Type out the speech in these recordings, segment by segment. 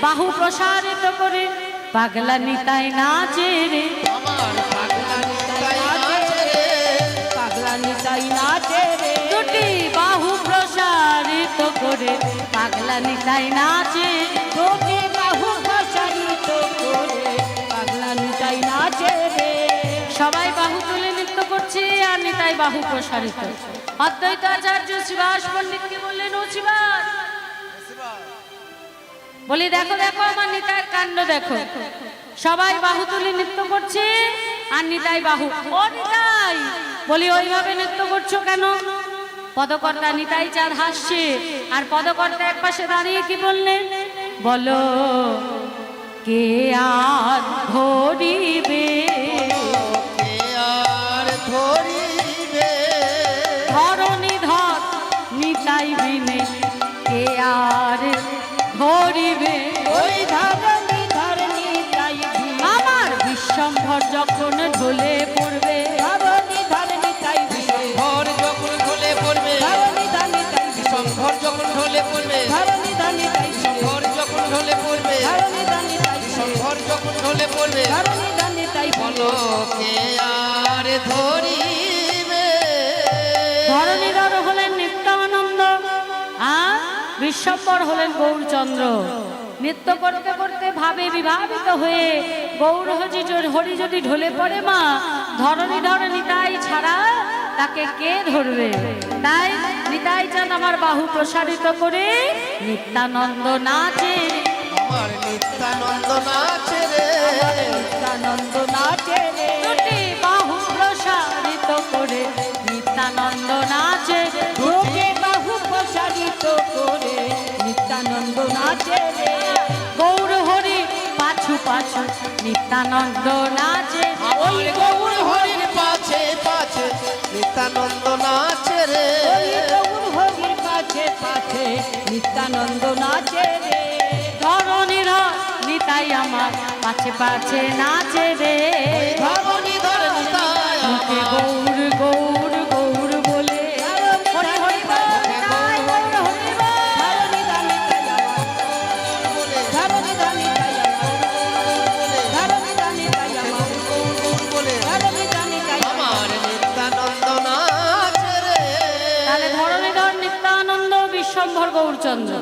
বাহু প্রসারিত করে পাগলা নিতাই নাচে রে, আমার পাগলা নিতাই নাচে রে, পাগলা নিতাই নাচে রে। দুটি বাহু প্রসারিত করে পাগলা নিতাই নাচে, দুটি বাহু প্রসারিত করে পাগলা নিতাই নাচে রে। সবাই বাহু তুলে নৃত্য করছে আর নিতাই বাহু প্রসারিত। অদ্বৈত আচার্য শ্রীবাস পণ্ডিতকে বললেন, ও শ্রীবাস, বলি দেখো দেখো আমার নিতাইয়ের কাণ্ড দেখো, সবাই বাহু তুলে নৃত্য করছে আর নিতাই বাহু। ও নিতাই, বলি ওইভাবে নৃত্য করছো কেন? পদকর্তা নিতাই চাঁদ হাসছে আর পদকর্তা এক পাশে দাঁড়িয়ে কি বললেন, বলো কে আর ধরিবে, কে আর ধরিবে, ধরণী ধর নিতাই বিনে কে আর ধরিবে। ওই ধরণী ধর নিতাই বিনে, আমার বিশ্বম্ভর যখন ঢলে পড়বে, ধরণী ধর নিতাই বিনে, ভর যখন ঢলে পড়বে, ধরণী ধর নিতাই বিনে, ভর যখন ঢলে পড়বে, ধরণী ধর নিতাই বিনে, ভর যখন ঢলে পড়বে, ধরণী ধর নিতাই বিনে, ভর যখন ঢলে পড়বে, ধরণী ধর নিতাই বলো কে আর ধরিবে। ধরণীধর হলেন নিত্যানন্দ আর বিশ্বম্ভর হলেন গৌরচন্দ্র। নৃত্য করতে করতে ভাবে বিভাবিত হয়ে গৌর হরি যদি ঢলে পড়ে মা, ধরণীধর নিতাই ছাড়া তাকে কে ধরবে? তাই নিতাই চাঁদ আমার বাহু প্রসারিত করে নিত্যানন্দ নাচে, আমার নিত্যানন্দ নাচে রে, নিত্যানন্দ নাচে রে। দুটি বাহু প্রসারিত করে নিত্যানন্দ নাচে, দুটি বাহু প্রসারিত করে নিত্যানন্দ নাচে রে। গৌর হরি পাছু পাছু নিত্যানন্দ নাচে, ওই গৌর হরির পাছে পাছে নিত্যানন্দ নাচে রে, ওই গৌর হরির পাছে পাছে নিত্যানন্দ নাচে রে। ধরণীধর নিতাই আমার পাছে পাছে নাচে রে, ধরণীধর নিতাই মুখে আমার, গৌর গৌর গৌর বলে হরি হরি বল, নিতাই গৌর হরি বল। ধরণীধর নিতাই আমার বলে, ধরণীধর নিতাই আমার বলে, ধরণীধর নিতাই আমার গৌর বলে, ধরণীধর নিতাই আমার নিত্যানন্দ নাচে রে। তাহলে ধরণীধর নিত্যানন্দ বিশ্বম্ভর গৌরচন্দ্র।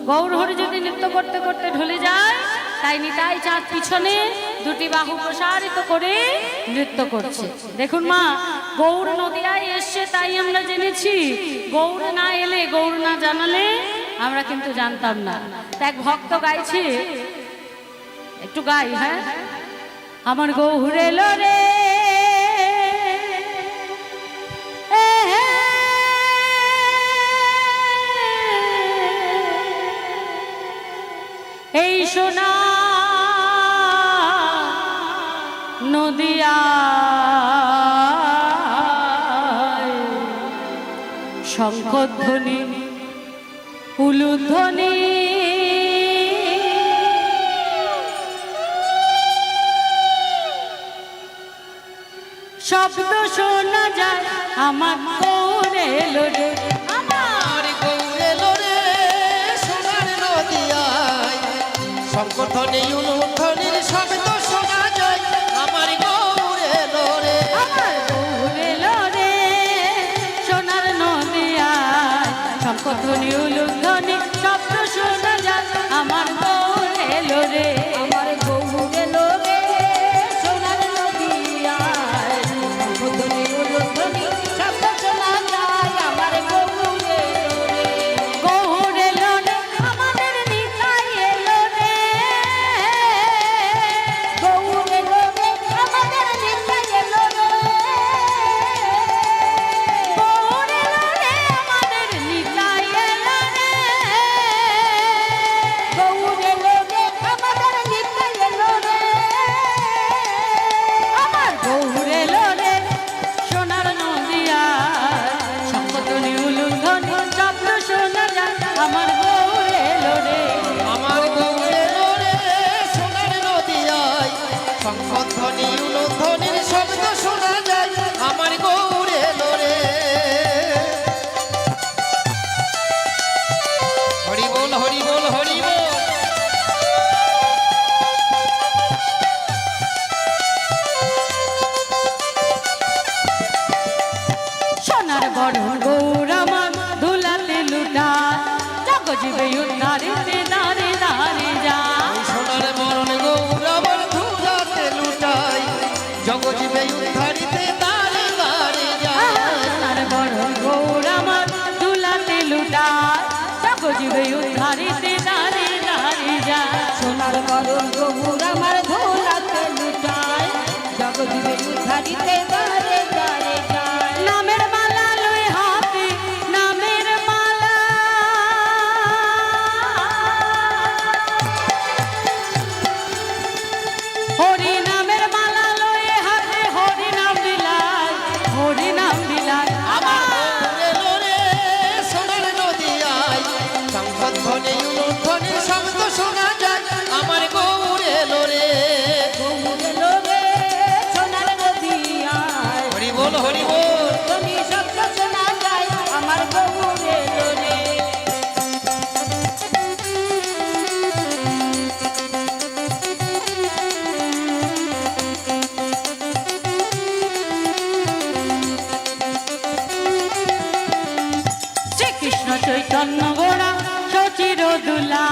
গৌর হরি যদি নৃত্য করতে করতে ঢলে যায়, তাই নিতাই চাঁদ পিছনে দুটি বাহু প্রসারিত করে নৃত্য করছে। দেখুন মা, গৌর নদিয়ায় এসছে তাই আমরা জেনেছি, গৌর না এলে গৌর না জানালে আমরা কিন্তু জানতাম না। এক ভক্ত গাইছে, একটু গাই, হ্যাঁ, আমার গৌর এলো রে, এই সোনা নদিয়া শঙ্খধ্বনি উলুধ্বনি, শব্দ শোনা যায় আমার গৌর এলো রে, আমার গৌর এলো রে সোনার নদিয়ায়, শঙ্খধ্বনি উলুধ্বনির শব্দ শোনা যায়, আমার গৌর এলো রে, আমার গৌর এলো রে সোনার নদিয়ায়, শঙ্খধ্বনি উলুধ্বনি শব্দ শোনা যায়, আমার গৌর এলো রে, আমার গৌর এলো রে সোনার নদিয়ায়, শঙ্খধ্বনি উলুধ্বনি শব্দ শোনা যায়, আমার গৌর এলো রে। গৌর এলো রে আমাদের নিতাই এলো রে, গৌর এলো রে আমাদের নিতাই এলো রে, গৌর এলো রে আমাদের নিতাই এলো দিয়া সোনার গরম গৌর আমার ধোলাতে লুটায় জগজীবের উদ্ধারিতে দাঁড়ে দাঁড়ে যায় নামের মালা লই হাতে নামের মালা হরি নামের মালা লই হাতে হরি নাম দিলাই হরি নাম দিলাই আমার গৌরে লোরে সোনার নদিয়ায় সংসদ ধ্বনি উলুধ্বনি শব্দ শোনা যায় আমার গৌরে লোরে গৌরে লোরে সোনার নদিয়ায় হরি বল হরি বল তুমি শব্দ শোনা যায় আমার গৌরে লোরে শ্রীকৃষ্ণ চৈতন্য গোড়া শচির দুলা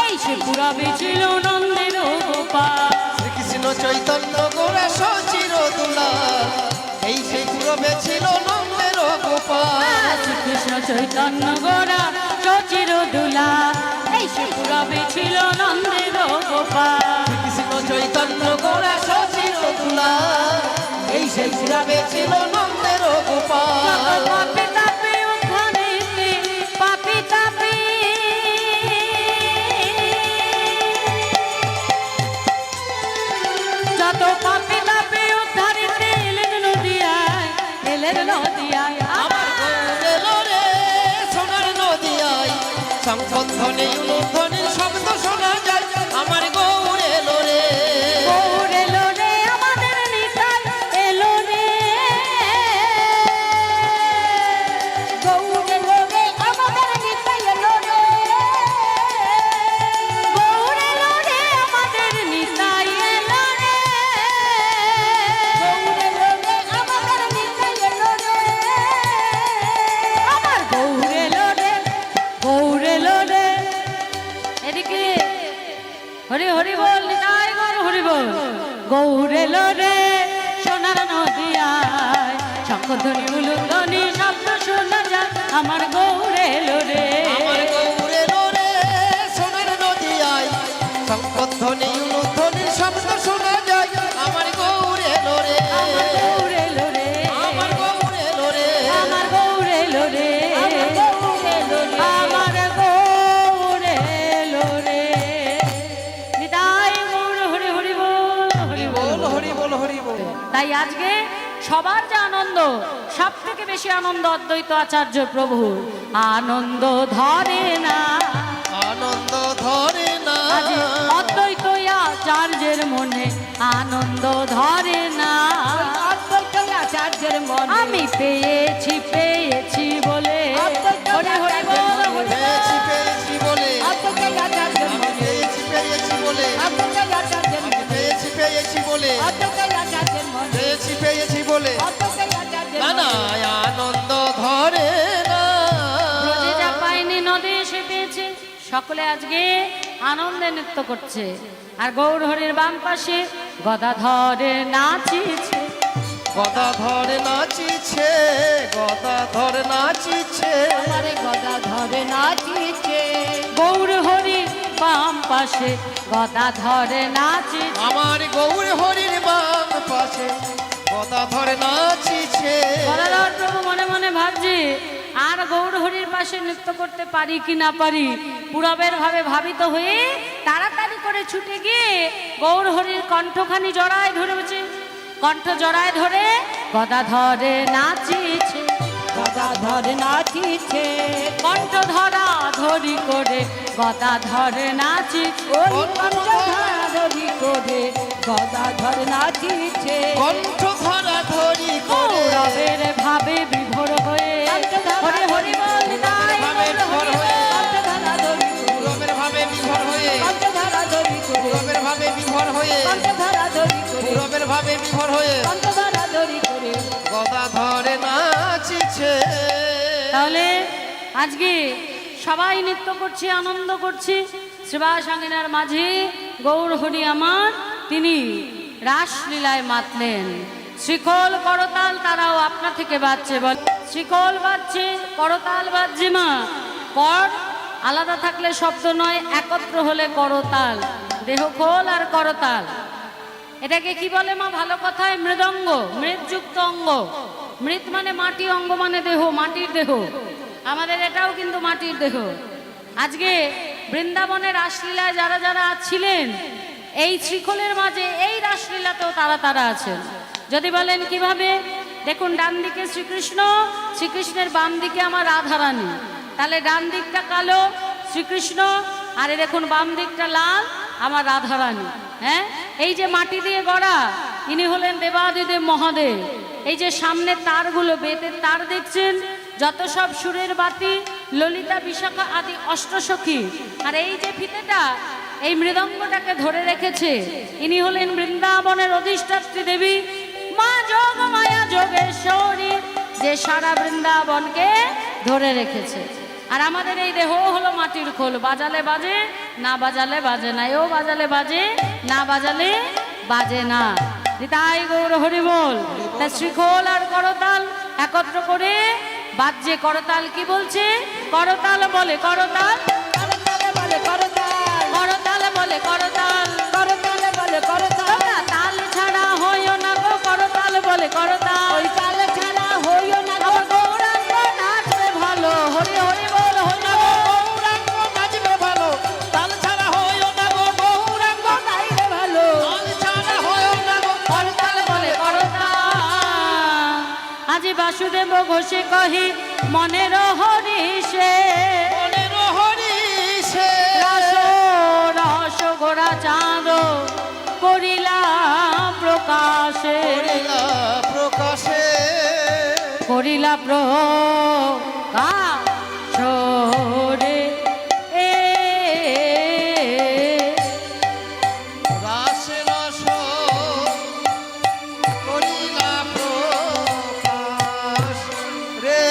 এই সে পুরাবে ছিল নন্দের গোপাল শ্রীকৃষ্ণ চৈতন্য গোরা সচির দুলা এই সেই পুরবে ছিল নন্দের গোপাল শ্রীকৃষ্ণ চৈতন্য গোড়া শচির দুলা এই সে পুরাবে ছিল নন্দের গোপাল কৃষ্ণ চৈতন্য গোরা সচির দুলা এই সেই পুরবে ছিল নন্দের গোপাল পাপি তাপি উদ্ধারিতে পাপি তাপি যত পাপি তাপি উদ্ধারিতে এলেন নদিয়ায় আমার গৌরে লোরে সোনার নদিয়ায় সংসদ ধ্বনি উলুধ্বনি শব্দ শোনা যায় আমার গৌরে লোরে গৌরে লোরে আমাদের নিতাই এলো রে গৌরে লোরে আমাদের নিতাই এলো রে গৌরে লোরে আমাদের নিতাই এলো রে গৌরে লোরে আমাদের নিতাই এলো রে আমার গৌরে লোরে গৌরে লোরে এদিকে হরি হরি বল নিতাই গৌর হরি বল গৌরে লোরে সোনার নদিয়ায় শঙ্খধ্বনি উলুধ্বনি শব্দ শোনা যায় আমার গৌরে লোরে আমার গৌরে লোরে সোনার নদিয়ায় সংসদ ধ্বনি উলুধ্বনি শব্দ শোনা যায় আমার গৌরে লোরে আমার গৌরে লোরে আমার গৌরে লোরে আমার গৌরে লোরে আমার গৌরে লোরে আমার গৌরে লোরে নিতাই গৌর হরি হরি বল হরি বল হরি বল হরি বল তাই আজকে সবার যে আনন্দ সব থেকে বেশি আনন্দ অদ্বৈত আচার্য প্রভু আনন্দ ধরে না আনন্দ ধরে না আজ অদ্বৈত আচার্যের মনে আনন্দ ধরে না অদ্বৈত আচার্যের মন আমি পেয়েছি পেয়েছি বলে হরি হরি বল হরি পেয়েছি পেয়েছি বলে অদ্বৈত আচার্যের আমি মন পেয়েছি পেয়েছি বলে অদ্বৈত আচার্যের আমি মন পেয়েছি পেয়েছি বলে অদ্বৈত আচার্যের মন পেয়েছি পেয়েছি বলে অদ্বৈত আচার্যের না মন না আনন্দ ধরে না ব্রজে যা পায়নি নদে এসে পেয়েছে সকলে আজকে আনন্দে নৃত্য করছে আর গৌর হরির বাম পাশে গদাধরে নাচিছে গদা ধরে নাচিছে গদা ধরে নাচিছে আমারে গদা ধরে নাচিছে গৌর হরির বাম পাশে গদাধরে নাচিছে আমার গৌর হরির বাম পাশে গদা ধরে নাচিছে গদাধর প্রভু মনে মনে ভাবছে আর গৌর হরির পাশে নৃত্য করতে পারি কি না পারি পুরবের ভাবে ভাবিত হয়ে তাড়াতাড়ি করে ছুটে গিয়ে গৌর হরির কণ্ঠখানি জড়ায় ধরেছে কণ্ঠ জড়ায় ধরে গদাধরে নাচিছে গদা ধরে নাচিছে কণ্ঠ ধরা ধরি করে গদাধরে নাচিছে ওই কণ্ঠ ধরা ধরি করে গদা ধরে নাচিছে কণ্ঠ ধরা ধরি করে গৌরবের ভাবে বিভোর হয়ে হরি হরি বল নিতাই ভাবে বিভোর হয়ে কণ্ঠ ধরা ধরি করে গৌরবের ভাবে বিভোর হয়ে কণ্ঠ ধরা ধরি করে গৌরবের ভাবে বিভোর হয়ে কণ্ঠ ধরা ধরি করে গৌরবের ভাবে বিভোর হয়ে কণ্ঠ ধরা ধরি করে গদা ধরে নাচিছে তাহলে আজকে সবাই নৃত্য করছি আনন্দ করছি শ্রীবাসাঙ্গিনার মাঝে গৌর হরি আমার তিনি রাসলীলায় মাতলেন শিকল করতাল তারাও আপনা থেকে বাজছে বল শিকল বাজছে করতাল বাজছে মা কর আলাদা থাকলে শব্দ নয়, একত্র হলে করতাল। দেহ খোল আর করতাল, এটাকে কি বলে মা ভালো কথায়? মৃদঙ্গ, মৃৎযুক্ত অঙ্গ। মৃৎ মানে মাটি, অঙ্গ মানে দেহ, মাটির দেহ। আমাদের এটাও কিন্তু মাটির দেহ। আজকে বৃন্দাবনের রাসলীলায় যারা যারা ছিলেন, এই শ্রীখোলের মাঝে এই রাসলীলাতেও তারা আছেন। যদি বলেন কিভাবে, দেখুন ডান দিকে শ্রীকৃষ্ণ, শ্রীকৃষ্ণের বাম দিকে আমার রাধারানী, তাহলে ডান দিকটা কালো শ্রীকৃষ্ণ, আর দেখুন বাম দিকটা লাল আমার রাধারানী। হ্যাঁ, এই যে মাটি দিয়ে গড়া, ইনি হলেন দেবাদিদেব মহাদেব। এই যে সামনে তারগুলো, বেতের তার দেখছেন, যত সব সুরের বাতি, ললিতা, বিশাখা আদি অষ্টসখী। আর এই যে ফিতেটা, এই মৃদঙ্গটাকে ধরে রেখেছে, ইনি হলেন বৃন্দাবনের অধিষ্ঠাত্রী দেবী মা যোগ মায়া যোগেশ্বরী, যে সারা বৃন্দাবনকে ধরে রেখেছে। আর আমাদের এই দেহ হলো মাটির খোল, বাজালে বাজে, না বাজালে বাজে না। এও বাজালে বাজে, না বাজালে বাজে না। তাই গৌর হরি বল। তা শ্রীখোল আর করতাল একত্র করে বাজছে। করতাল কি বলছে? করতাল বলে করতাল, করতাল বলে করতাল, করতাল বলে করতাল, করতাল বলে করতাল। তোমরা তাল ছাড়া হইও না গো, করতাল বলে করতাল। ওই তাল ছাড়া হইও না গো, আমার গৌরাঙ্গ নাচবে ভালো, হরি হরি বল, হরি বল। গৌরাঙ্গ নাচবে ভালো, তাল ছাড়া হইও না গো, গৌরাঙ্গ গাইলে ভালো। তাল ছাড়া হইও না গো, করতাল বলে করতাল। আজি বাসুদেব ঘোষে কহি মনের হরিষে, মনের হরিষে রস রস গোড়া চাঁদ করিলা প্রকাশে, করিলা প্রকাশে, করিলা প্রকাশে এ রাস রস করিলা প্রকাশ রে। রাস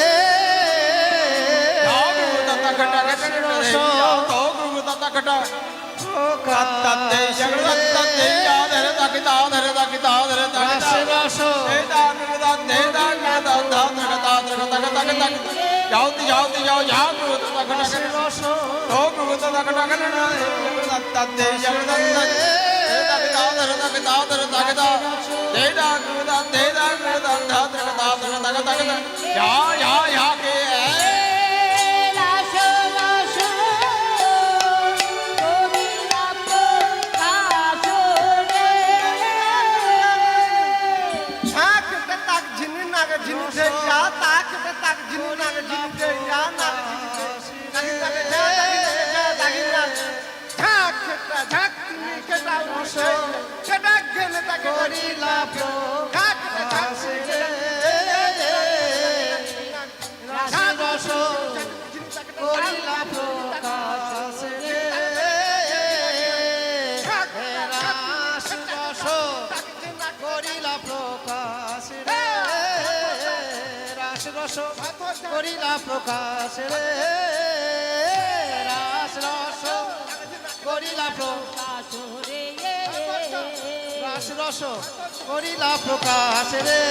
রস করিলা প্রকাশ রে। রাস রস করিলা প্রকাশ রে। রাস রস করিলা প্রকাশ রে। রাস রস করিলা প্রকাশ রে। রাস রস করিলা প্রকাশ রে। রাস রস করিলা প্রকাশ রে।